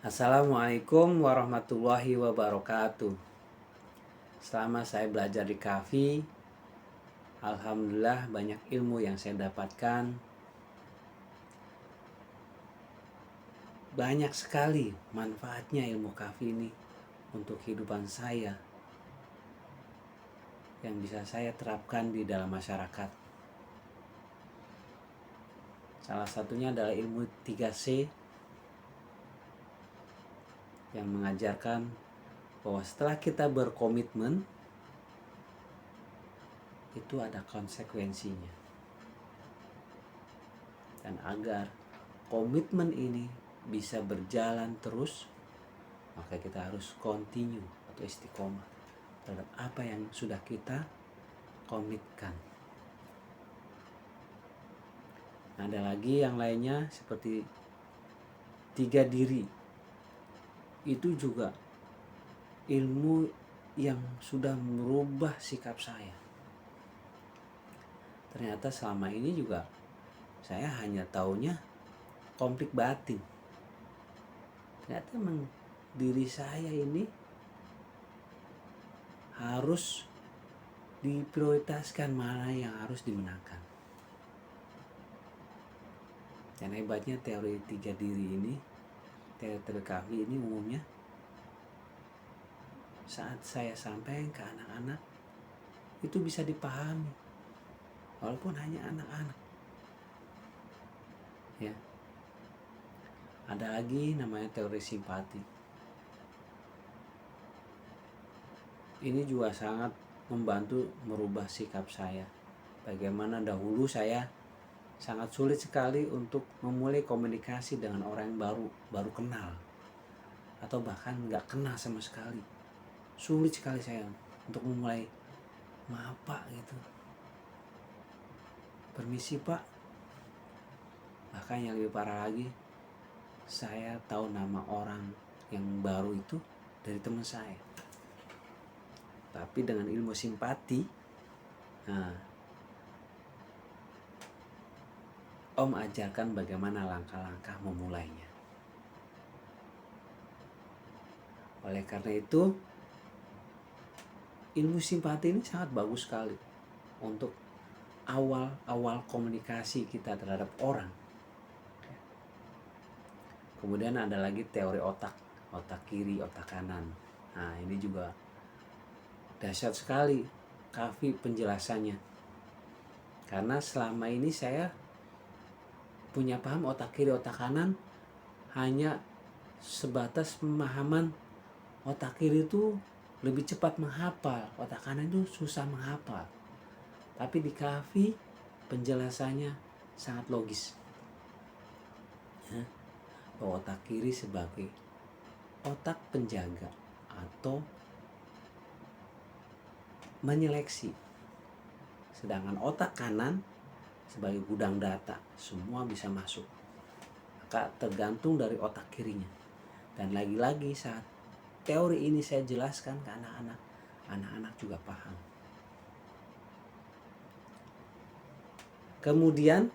Assalamualaikum warahmatullahi wabarakatuh. Selama saya belajar di KAFI, alhamdulillah banyak ilmu yang saya dapatkan. Banyak sekali manfaatnya ilmu KAFI ini untuk kehidupan saya yang bisa saya terapkan di dalam masyarakat. Salah satunya adalah ilmu 3C yang mengajarkan bahwa setelah kita berkomitmen, itu ada konsekuensinya. Dan agar komitmen ini bisa berjalan terus, maka kita harus continue atau istiqomah terhadap apa yang sudah kita komitkan. Ada lagi yang lainnya seperti 3 diri. Itu juga ilmu yang sudah merubah sikap saya. Ternyata selama ini juga saya hanya taunya konflik batin. Ternyata memang diri saya ini harus diprioritaskan, mana yang harus dimenangkan. Dan hebatnya teori 3 diri ini, teori KAFI ini umumnya saat saya sampaikan ke anak-anak itu bisa dipahami, walaupun hanya anak-anak. Ya. Ada lagi namanya teori simpati. Ini juga sangat membantu merubah sikap saya. Bagaimana dahulu saya sangat sulit sekali untuk memulai komunikasi dengan orang yang baru kenal, atau bahkan nggak kenal sama sekali. Sulit sekali saya untuk memulai, maaf pak gitu, permisi pak. Bahkan yang lebih parah lagi, saya tahu nama orang yang baru itu dari teman saya. Tapi dengan ilmu simpati, Om ajarkan bagaimana langkah-langkah memulainya. Oleh karena itu, ilmu simpati ini sangat bagus sekali untuk awal komunikasi kita terhadap orang. Kemudian ada lagi teori otak kiri, otak kanan. Nah, ini juga dahsyat sekali KAFI penjelasannya. Karena selama ini saya punya paham otak kiri, otak kanan hanya sebatas pemahaman otak kiri itu lebih cepat menghafal, otak kanan itu susah menghafal. Tapi di KAFI penjelasannya sangat logis. Bahwa otak kiri sebagai otak penjaga atau menyeleksi, sedangkan otak kanan sebagai gudang data, semua bisa masuk. Maka tergantung dari otak kirinya. Dan lagi-lagi saat teori ini saya jelaskan ke anak-anak, anak-anak juga paham. Kemudian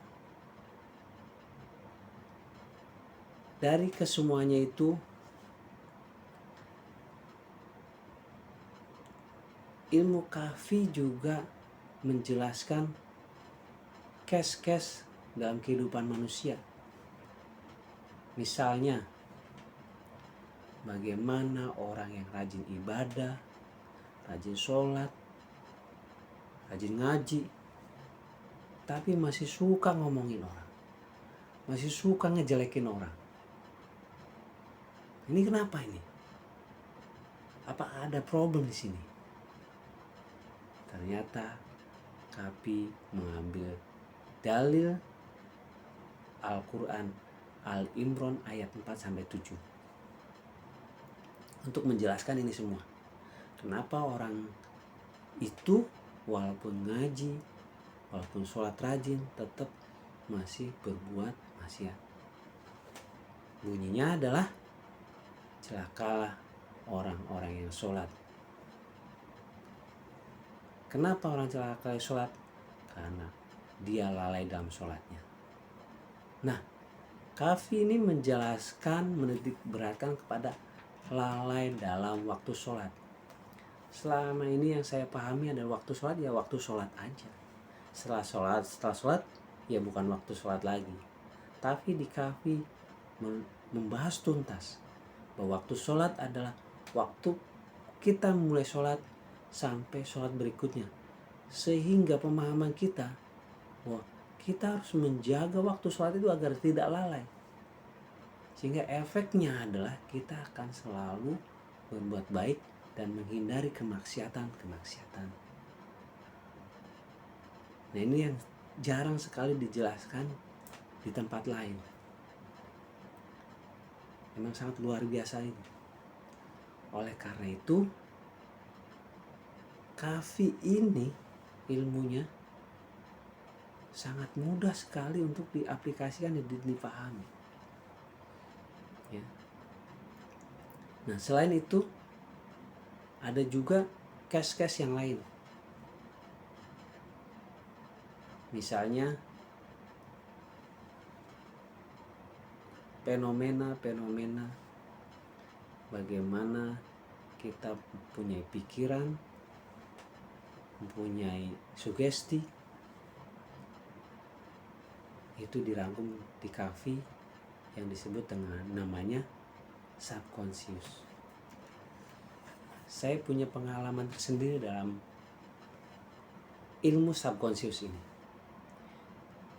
dari kesemuanya itu, ilmu KAFI juga menjelaskan case-case dalam kehidupan manusia. Misalnya, bagaimana orang yang rajin ibadah, rajin sholat, rajin ngaji, tapi masih suka ngomongin orang, masih suka ngejelekin orang. Ini kenapa ini? Apa ada problem di sini? Ternyata KAFI mengambil dalil Al-Quran Al-Imran ayat 4-7 untuk menjelaskan ini semua. Kenapa orang itu walaupun ngaji, walaupun sholat rajin, tetap masih berbuat maksiat. Bunyinya adalah, celakalah orang-orang yang sholat. Kenapa orang celaka sholat? Karena dia lalai dalam sholatnya. Nah, Kafi ini menjelaskan, menitik beratkan kepada lalai dalam waktu sholat. Selama ini yang saya pahami adalah waktu sholat ya waktu sholat aja. Setelah sholat ya bukan waktu sholat lagi. Tapi di Kafi membahas tuntas bahwa waktu sholat adalah waktu kita mulai sholat sampai sholat berikutnya, sehingga pemahaman kita bahwa kita harus menjaga waktu sholat itu agar tidak lalai, sehingga efeknya adalah kita akan selalu berbuat baik dan menghindari kemaksiatan. Nah, ini yang jarang sekali dijelaskan di tempat lain. Memang sangat luar biasa ini. Oleh karena itu, Kafi ini ilmunya sangat mudah sekali untuk diaplikasikan dan dipahami. Ya. Nah, selain itu ada juga case-case yang lain. Misalnya fenomena bagaimana kita mempunyai pikiran, mempunyai sugesti, itu dirangkum di Kafi yang disebut dengan namanya subconscious. Saya punya pengalaman tersendiri dalam ilmu subconscious ini.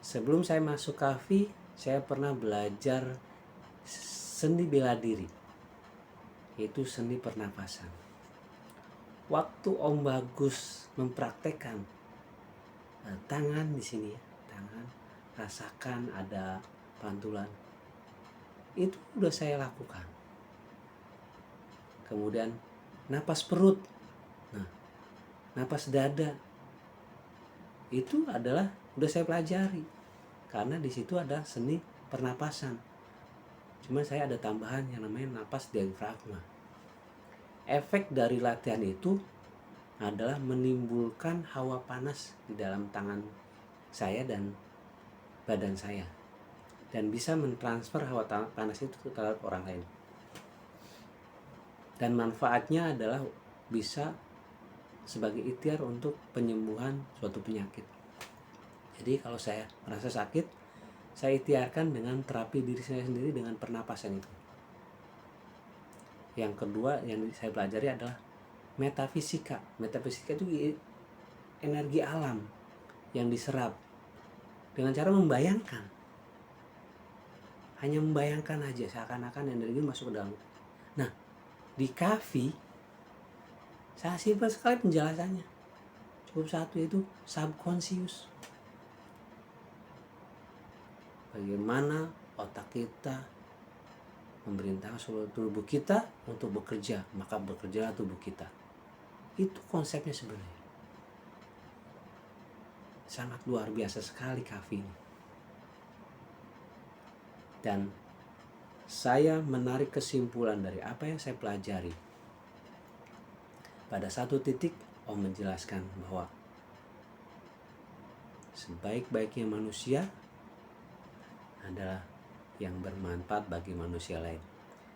Sebelum saya masuk Kafi, saya pernah belajar seni bela diri, yaitu seni pernapasan. Waktu Om Bagus mempraktekkan tangan di sini ya, tangan, rasakan ada pantulan, itu udah saya lakukan. Kemudian napas perut, napas dada, itu adalah udah saya pelajari karena di situ ada seni pernapasan. Cuma saya ada tambahan yang namanya napas diafragma. Efek dari latihan itu adalah menimbulkan hawa panas di dalam tangan saya dan badan saya, dan bisa mentransfer hawa panas itu ke orang lain. Dan manfaatnya adalah bisa sebagai ikhtiar untuk penyembuhan suatu penyakit. Jadi kalau saya merasa sakit, saya ikhtiarkan dengan terapi diri saya sendiri dengan pernapasan itu. Yang kedua yang saya pelajari adalah metafisika. Metafisika itu energi alam yang diserap dengan cara membayangkan. Hanya membayangkan aja, seakan-akan energi masuk ke dalam. Nah, di Kafi saya simpel sekali penjelasannya. Cukup satu, itu subconscious. Bagaimana otak kita memerintahkan seluruh tubuh kita untuk bekerja, maka bekerjalah tubuh kita. Itu konsepnya sebenarnya. Sangat luar biasa sekali Kafi ini. Dan saya menarik kesimpulan dari apa yang saya pelajari. Pada satu titik Om menjelaskan bahwa sebaik-baiknya manusia adalah yang bermanfaat bagi manusia lain.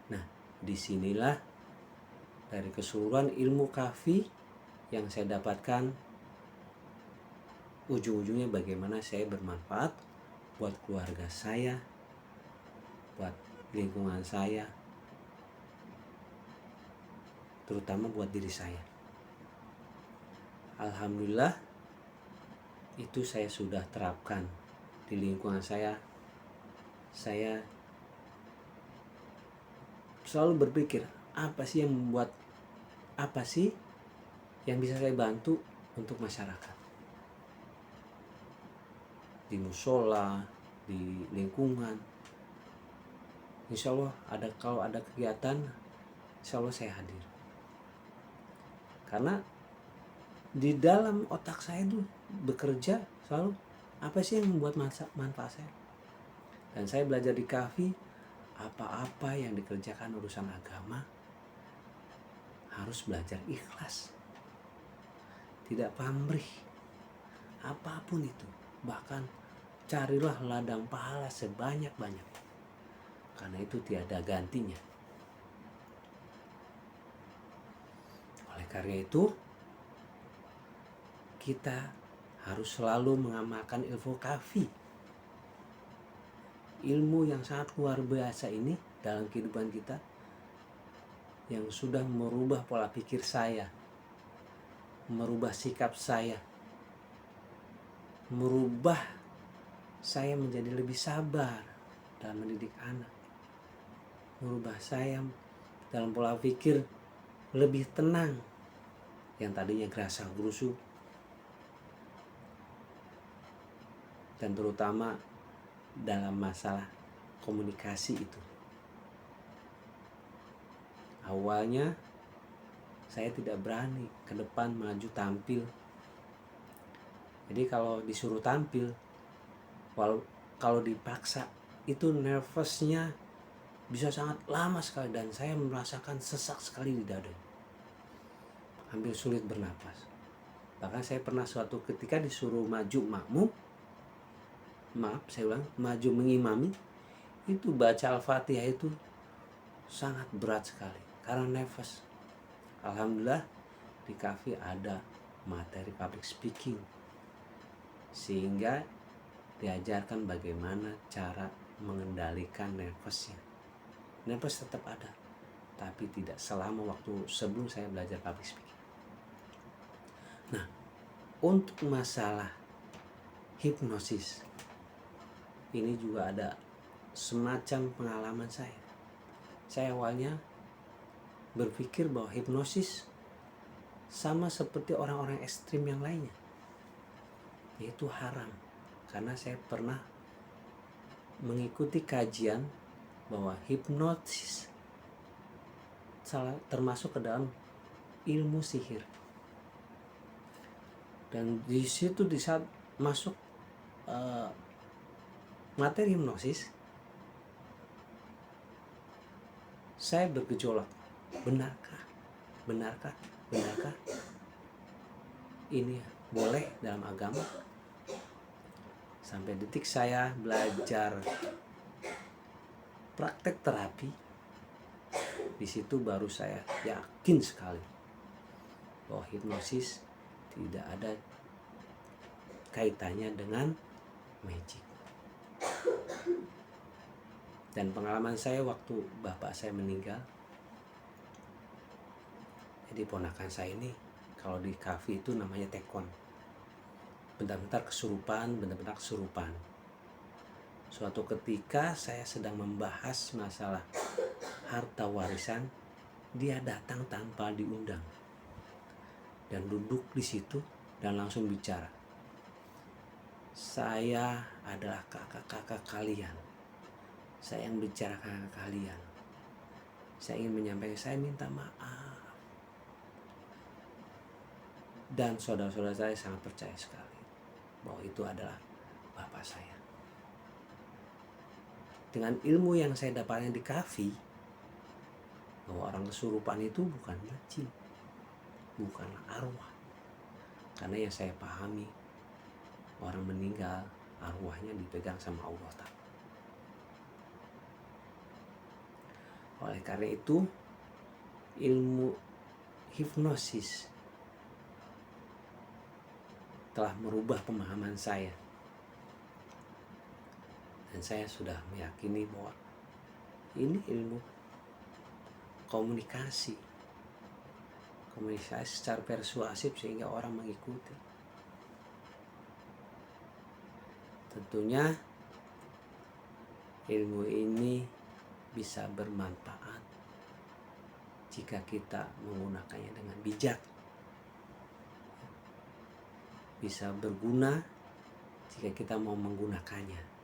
Nah, disinilah dari keseluruhan ilmu Kafi yang saya dapatkan, ujung-ujungnya bagaimana saya bermanfaat buat keluarga saya, buat lingkungan saya, terutama buat diri saya. Alhamdulillah itu saya sudah terapkan di lingkungan saya. Saya selalu berpikir, apa sih yang bisa saya bantu untuk masyarakat, di musola, di lingkungan. Insya Allah kalau ada kegiatan, insya Allah saya hadir. Karena di dalam otak saya itu bekerja selalu, apa sih yang membuat manfaat saya. Dan saya belajar di Kafi, apa-apa yang dikerjakan urusan agama harus belajar ikhlas, tidak pamrih, apapun itu. Bahkan carilah ladang pahala sebanyak-banyak. karena itu tiada gantinya. Oleh karena itu, kita harus selalu mengamalkan ilmu kafi. Ilmu yang sangat luar biasa ini dalam kehidupan kita, yang sudah merubah pola pikir saya, merubah sikap saya, merubah saya menjadi lebih sabar dalam mendidik anak, merubah saya dalam pola pikir lebih tenang yang tadinya gerasa gerusu, dan terutama dalam masalah komunikasi itu. Awalnya saya tidak berani ke depan maju tampil. Jadi kalau disuruh tampil, kalau dipaksa, itu nervousnya bisa sangat lama sekali, dan saya merasakan sesak sekali di dada, hampir sulit bernapas. Bahkan saya pernah suatu ketika disuruh maju maju mengimami, itu baca Al-Fatihah itu sangat berat sekali karena nervous. Alhamdulillah di kafe ada materi public speaking, sehingga diajarkan bagaimana cara mengendalikan nervousnya. Nervous tetap ada, tapi tidak selama waktu sebelum saya belajar public speaking. Nah, untuk masalah hipnosis, ini juga ada semacam pengalaman saya. Saya awalnya berpikir bahwa hipnosis sama seperti orang-orang ekstrim yang lainnya, yaitu haram. Karena saya pernah mengikuti kajian bahwa hipnosis termasuk ke dalam ilmu sihir. Dan di situ di saat masuk materi hipnosis, saya bergejolak. Benarkah ini boleh dalam agama? Sampai detik saya belajar praktek terapi, di situ baru saya yakin sekali bahwa hipnosis tidak ada kaitannya dengan magic. Dan pengalaman saya waktu bapak saya meninggal, jadi ponakan saya ini kalau di kafe itu namanya tekon, bentar-bentar kesurupan. Suatu ketika saya sedang membahas masalah harta warisan, dia datang tanpa diundang dan duduk di situ dan langsung bicara, "Saya adalah kakak-kakak kalian. Saya yang bicara kakak kalian. Saya ingin menyampaikan, saya minta maaf." Dan saudara-saudara saya sangat percaya sekali bahwa itu adalah bapak saya. Dengan ilmu yang saya dapatkan di kafe, bahwa orang kesurupan itu bukan jin, bukanlah arwah. Karena yang saya pahami, orang meninggal arwahnya dipegang sama Allah Ta'ala. Oleh karena itu, ilmu hipnosis telah merubah pemahaman saya. Dan saya sudah meyakini bahwa ini ilmu komunikasi secara persuasif sehingga orang mengikuti. Tentunya ilmu ini bisa bermanfaat jika kita menggunakannya dengan bijak. Bisa berguna jika kita mau menggunakannya.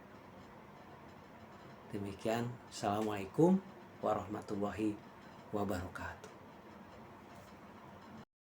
Demikian, Assalamualaikum warahmatullahi wabarakatuh.